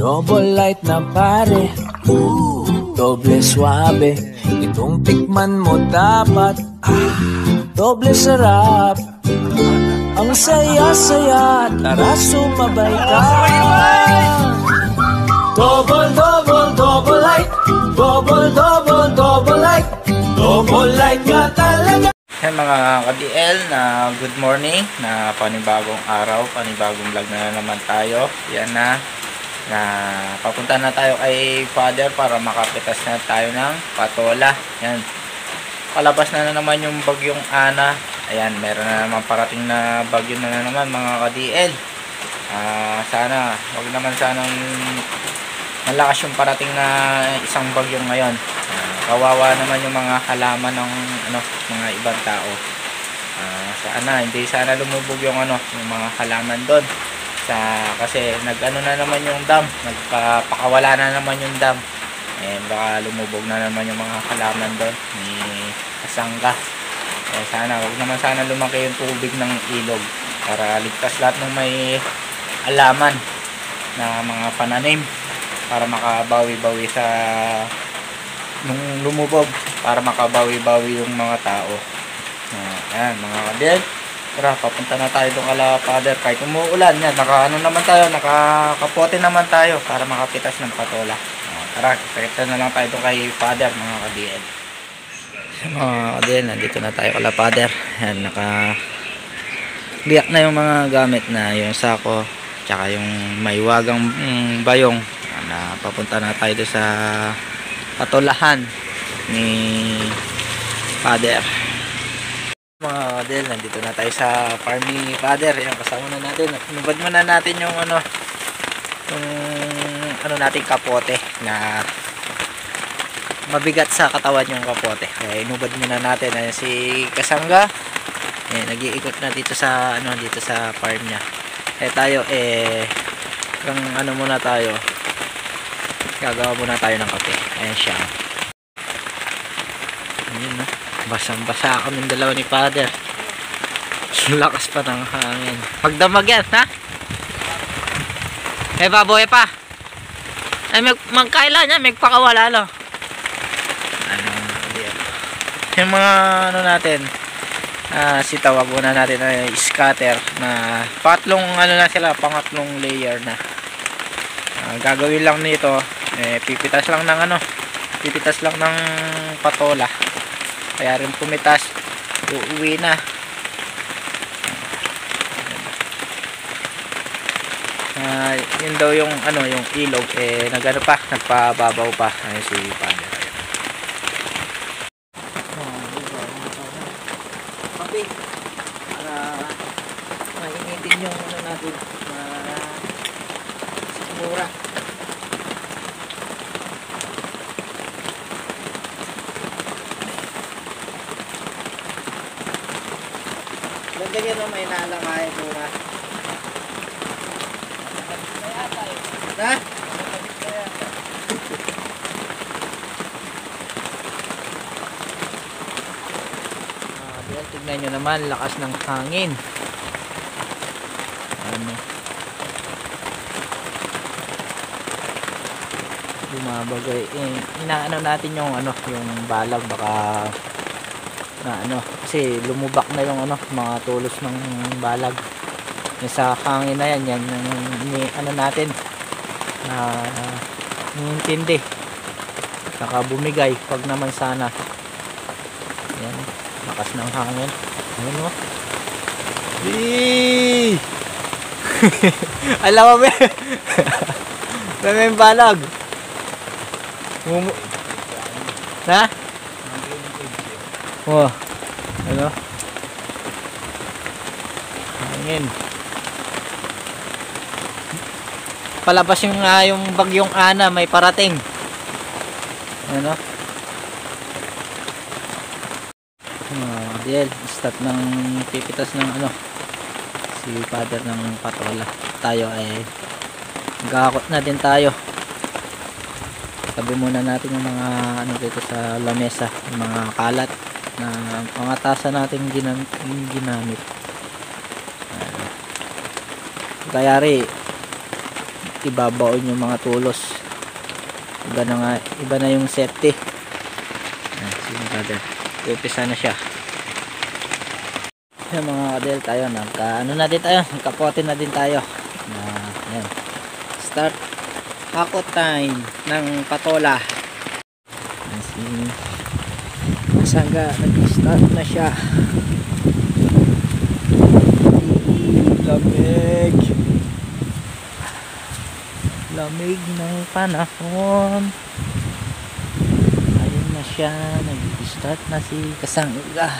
Double light na pare, doble suabe. Itong tikman mo dapat, doble sarap. Ang saya-saya, tara sumabay ka. Double, double, double light. Double, double, double light. Double light ka talaga. Yan mga ka-DL, na good morning, na panibagong araw, panibagong vlog na naman tayo. Yan na papunta na tayo kay Father para makapitas na tayo ng patola. Yan, palabas na naman yung bagyong Ana. Ayan, meron na naman parating na bagyo na naman mga ka-DL. Sana, wag naman sanang malakas yung parating na isang bagyo ngayon. Kawawa naman yung mga halaman ng mga ibang tao. Hindi sana lumubog yung yung mga halaman doon. Kasi nag-ano na naman yung dam, nagpakawala na naman yung dam. Baka lumubog na naman yung mga halaman doon ni Kasangga. Wag naman sana lumaki yung tubig ng ilog para ligtas lahat ng may halaman na mga pananim, para makabawi-bawi sa nung lumubog, para makabawi-bawi yung mga tao. Ayan mga ka-DL, tara papunta na tayo doon kala Father. Kahit umuulan yan, nakakapote naman tayo para makapitas ng patola. Tara, pakita na lang tayo doon kay Father mga ka-DL. Mga ka-DL, nandito na tayo kala Father. Ayan, liyak na yung mga gamit na yung sako, tsaka yung may wagang bayong. Papunta na tayo doon sa patolahan ni Father. Mga ka-DL, nandito na tayo sa farm ni Father. Ayan, kasama na natin. Nubad muna natin yung nating kapote na mabigat sa katawan yung kapote. Kaya inubad muna natin. Ayan, si Kasangga. Ayan, nag-iikot na dito sa dito sa farm niya. Tayo muna tayo. Gagawa muna tayo ng kape. Ayan siya. Ayan na. Basang-basa kami dalawa ni Father. Lakas pa ng hangin. Magdamag yan, ha? Baboy pa. Magkailan yan. Magpakawala lang. Yung mga natin. Sitawag muna natin scatter na pangatlong pangatlong layer na. Gagawin lang nito, pipitas lang ng patola. Kaya rin pumitas, uuwi na. Yun daw yung yung ilog nagpababaw pa. Ayun si Father. Kape para mainitin yung natin mura. Ganyan naman may nalamay mura. Ha? Tignan nyo naman, lakas ng hangin. Bumabagay. Inaano natin yung yung balag, baka kasi lumubak na yung mga tulos ng balag. Yung sa hangin na yan yung natin nintindi, saka bumigay. Pag naman sana yan, lakas ng hangin. Ayun alam mo ba yung balag na hangin. Palabas yung bagyong Ana, may parating. DL, start ng pipitas ng si Father ng patola. Tayo ay gakot na din tayo. Tabi muna natin yung mga dito sa lamesa, yung mga kalat na mga tasa natin ginamit. Kaya ibabaon yung mga tulos. Iba na nga, iba na yung safety. Sige brother, upisa na siya. Yan mga kadel, tayo ano na din tayo, nagkapote na din tayo na yan. Start hakot time ng patola. Si Kasangga nag-start na siya. Lamig, lamig ng panahon. Ayun na siya, nag-start na si Kasangga.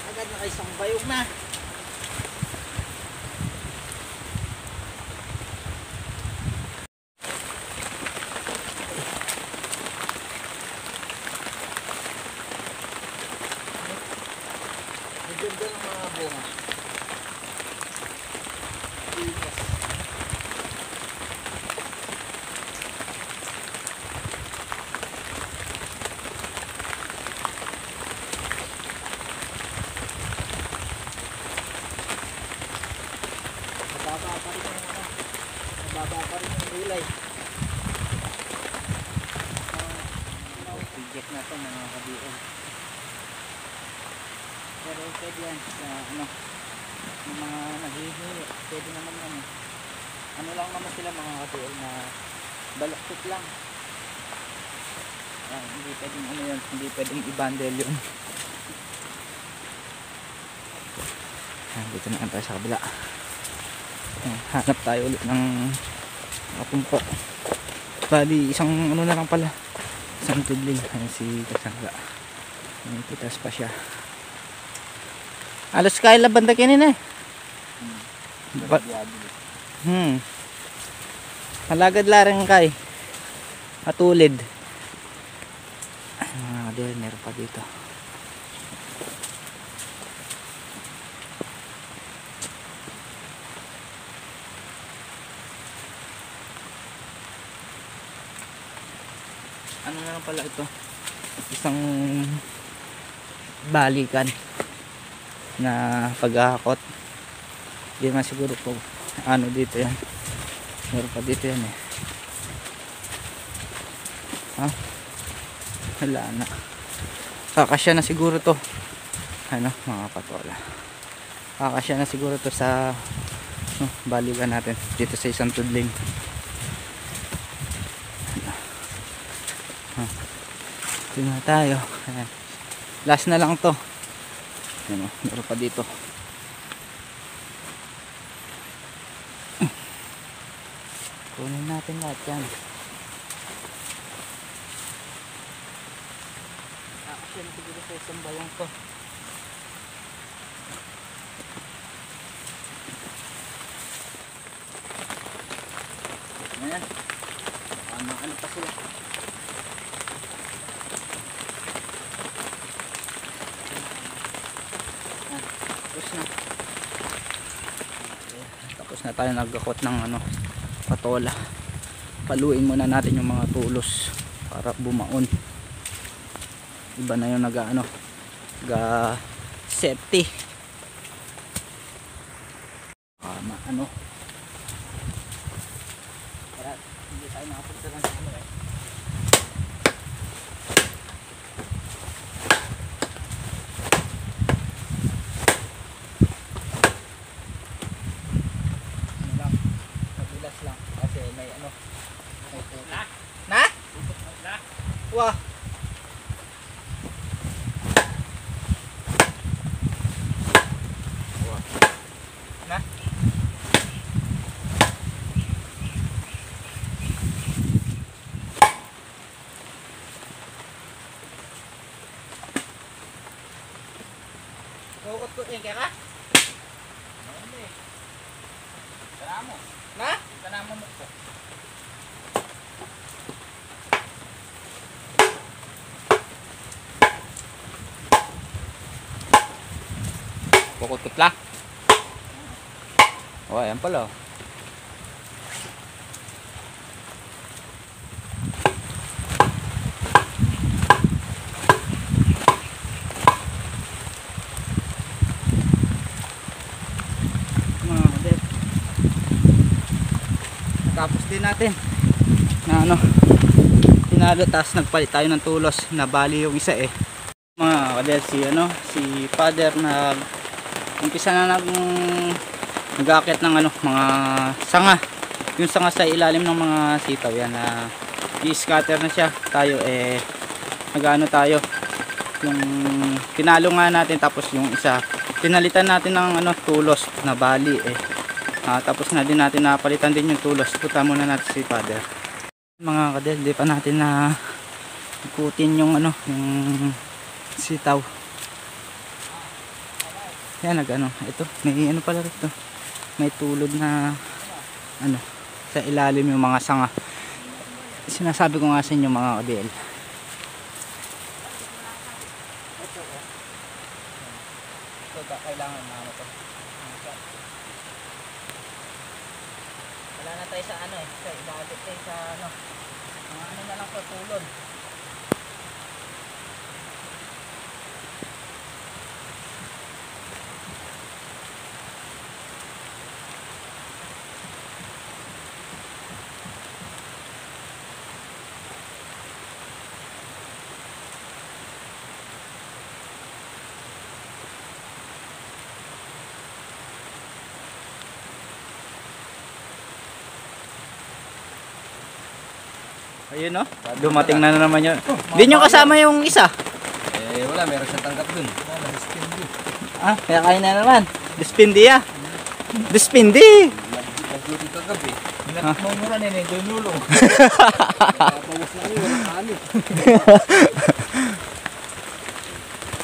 Agad na isang bayog na. Ganda ng mga bunga. Mababa pa rin yung gulay. Pijek na ito mga kabion. Pero pwede yan sa yung mga naghihingi. Pwede naman yan. Ano lang naman sila mga kabion na balaktot lang. Hindi pwedeng yun. Hindi pwedeng i-bundle yun. Dito na tayo sa kabila. Hanap tayo ulit ng kapumpo. Bali isang na lang pala, isang tudling. Ayan si Kasangga, titas pa siya. Alas kaya labanda kanina eh. Halagad larang kay matulid. Meron pa dito. Ano na pala ito, isang balikan na paghahakot. Hindi nga siguro po ano dito yan, meron pa dito yan eh. Wala na, kakasya na siguro to mga patola, kakasya na siguro to sa balikan natin dito sa isang tudling. Ito na tayo. Ayan. Last na lang to. Meron pa dito. Kunin natin lahat yan. Kasi siguro sa isang bayong to. Ayan. Ano pa sila. Tapos na tayo nagkakot ng patola. Paluin muna natin yung mga tulos para bumaon. Iba na yung safety. Para hindi tayo nakapunta lang sa Na? Wah. Na? Kukut-kutin kaya ka? Kanamo. Na? Kanamo mo ko. Kukut-kut lah. Oh, ayan pala. Tapos din natin na ano, tinalo, tapos nagpalit tayo ng tulos na bali yung isa eh. Mga kadel, si father umpisa na nag-aakyat ng ano, mga sanga, yung sanga sa ilalim ng mga sitaw yan na i-scatter na siya. Tayo eh nag-ano tayo, yung tinalo nga natin, tapos yung isa pinalitan natin ng ano, tulos na bali eh. Tapos na din natin napalitan din yung tulos. Puta muna natin si father. Mga kadel, di pa natin na ikutin yung ano, yung sitaw. Yan nag-ano, ito, may ano pala rito. May tulod na ano, sa ilalim yung mga sanga. Sinasabi ko nga sa inyo mga kadel. Ito ba kailangan na ano to? Wala na tayo sa ano eh, sa ilalim tayo sa ano, mga ano na lang po, tulod. Ayun no, dumating na naman yun. Hindi nyo kasama yung isa? Eh wala, meron siyang tanggap dun. Kaya kain na naman. Dispindi ah. Dispindi. Nagluto kagabi. Mumura na yun, dunulong. Papawas na kami, walang kanin.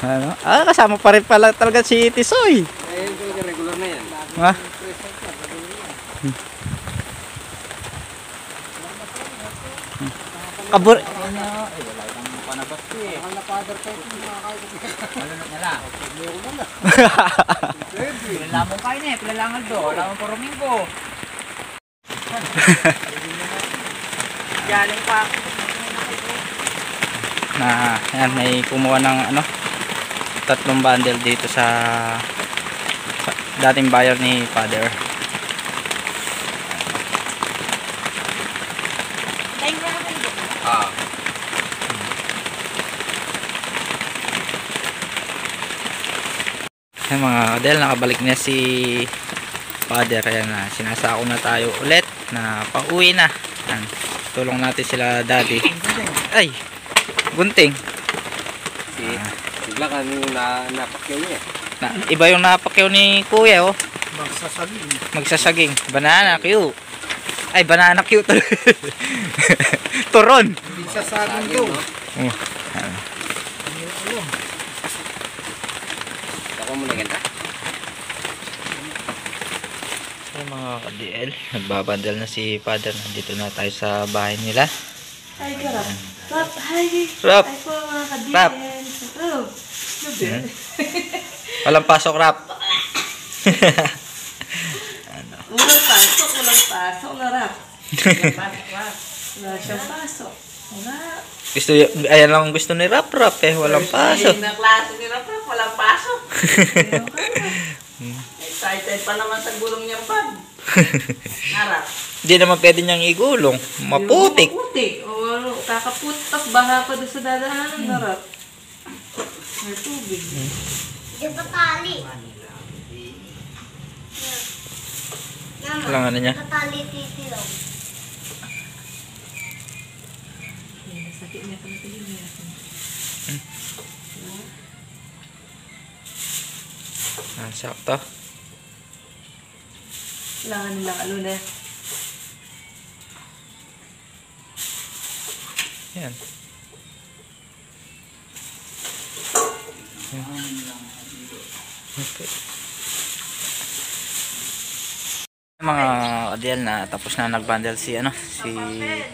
Ano? Kasama pa rin pala talaga si Tisoy. Eh, yun talaga regular na yan. Ha? Kabur... Wala kang panabas ko eh. Ang napadar kayo kung makakain ko. Malunod na lang. Meron na lang. Pilalamong kain eh, pilalangal do. Lamang po Romingo. Galing pa. Yan, may kumuha ng ano, 3 bundle dito sa dating buyer ni father. Ayan mga kadel, nakabalik na si father. Ayan na, sinasako na tayo ulit na pauwi na. Ayan, tulong natin sila daddy. Ay, gunting. Bigla ka yung napakyaw niya. Iba yung napakyaw ni kuya oh. Magsasaging. Magsasaging. Banana Q. Ay, banana Q to. Turon. Magsasaging to. Ako muna ganda. Ay mga ka-DL, nagbabandal na si father. Nandito na tayo sa bahay nila. Hi, Rap. Rap, hi. Rap. Hi po mga ka-DL. Rap. Oh, Walang pasok, Rap. walang pasok na Rap. Walang pasok, Rap. Wala siyang pasok. Wala. Ayan lang ang gusto ni Rap eh. Walang pasok. Na klase ni Rap, walang pasok. Excited pa naman sa gulong niyang pad. Harap. Hindi naman pwede niyang igulong. Maputik. Maputik. O ano, kakaputas. Baha pa doon sa dadaanan na Rap. May tubig. Di ba tali? Walang ano niya. Katali titilaw. Sakto. Kailangan nilang ano na. Yan. Okay. Mga kadel, na tapos na nagbundle si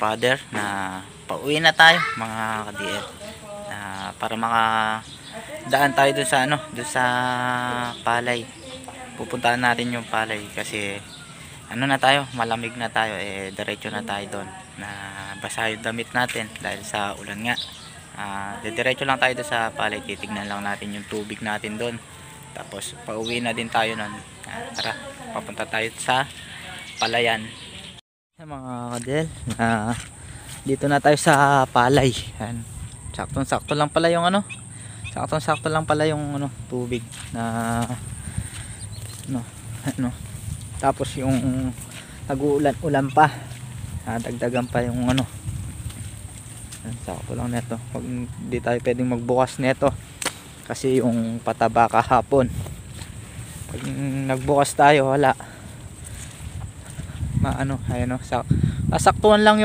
father, na pauwi na tayo mga kadel, na para makadaan tayo dun sa dun sa palay. Pupuntahan natin yung palay kasi na tayo, malamig na tayo, diretso na tayo doon, na basa yung damit natin dahil sa ulan nga. Diretso lang tayo doon sa palay, titignan lang natin yung tubig natin doon, tapos pauwi na din tayo nun. Tara, papunta tayo sa palayan. Mga kadel, dito na tayo sa palay. Yan. Saktong-sakto lang pala yung saktong-sakto lang pala yung tubig na tapos yung nag-uulan-ulan pa, dagdagan pa yung sakto lang neto. Pag hindi tayo pwedeng magbukas neto kasi yung pataba kahapon, pag nagbukas tayo wala, kasaktuhan lang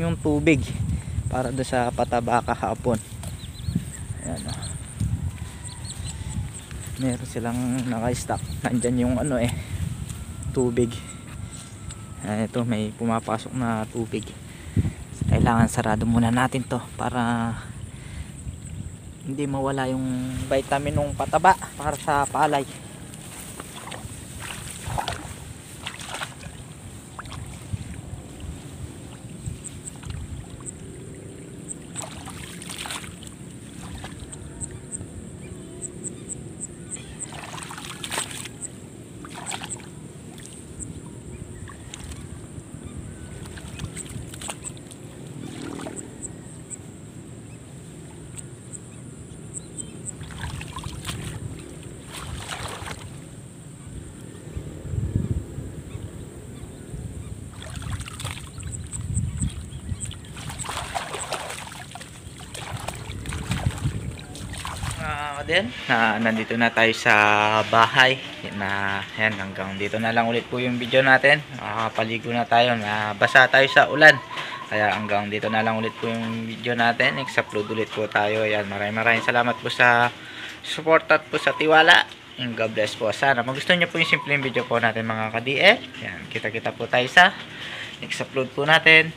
yung tubig para do sa pataba kahapon. Ayan, meron silang naka-stock, nandyan yung tubig. Ito, may pumapasok na tubig, kailangan sarado muna natin to para hindi mawala yung vitamin ng pataba para sa palay. Din na nandito na tayo sa bahay na yan, hanggang dito na lang ulit po yung video natin. Makakapaligo na tayo, na basa tayo sa ulan, kaya hanggang dito na lang ulit po yung video natin. Next-upload ulit po tayo. Yan, maraming salamat po sa support at po sa tiwala, and God bless po. Sana magustuhan nyo po yung simpleng video po natin mga ka-DF. Yan, kita-kita po tayo sa next upload po natin.